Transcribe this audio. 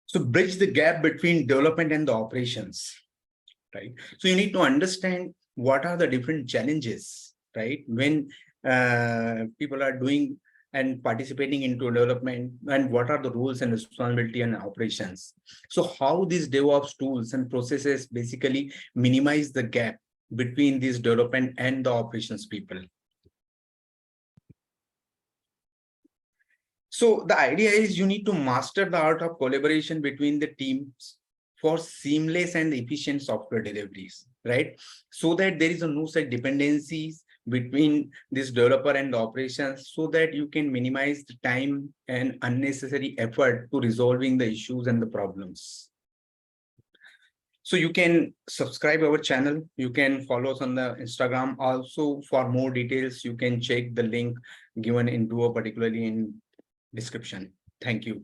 So bridge the gap between development and the operations, right? So you need to understand what are the different challenges, right? When people are doing and participating into development, and what are the rules and responsibility and operations. So how these DevOps tools and processes basically minimize the gap between these development and the operations people. So the idea is you need to master the art of collaboration between the teams for seamless and efficient software deliveries, right? So that there is no such dependencies between this developer and the operations, so that you can minimize the time and unnecessary effort to resolving the issues and the problems. So you can subscribe our channel. You can follow us on the Instagram. Also, for more details, you can check the link given into a particularly in description. Thank you.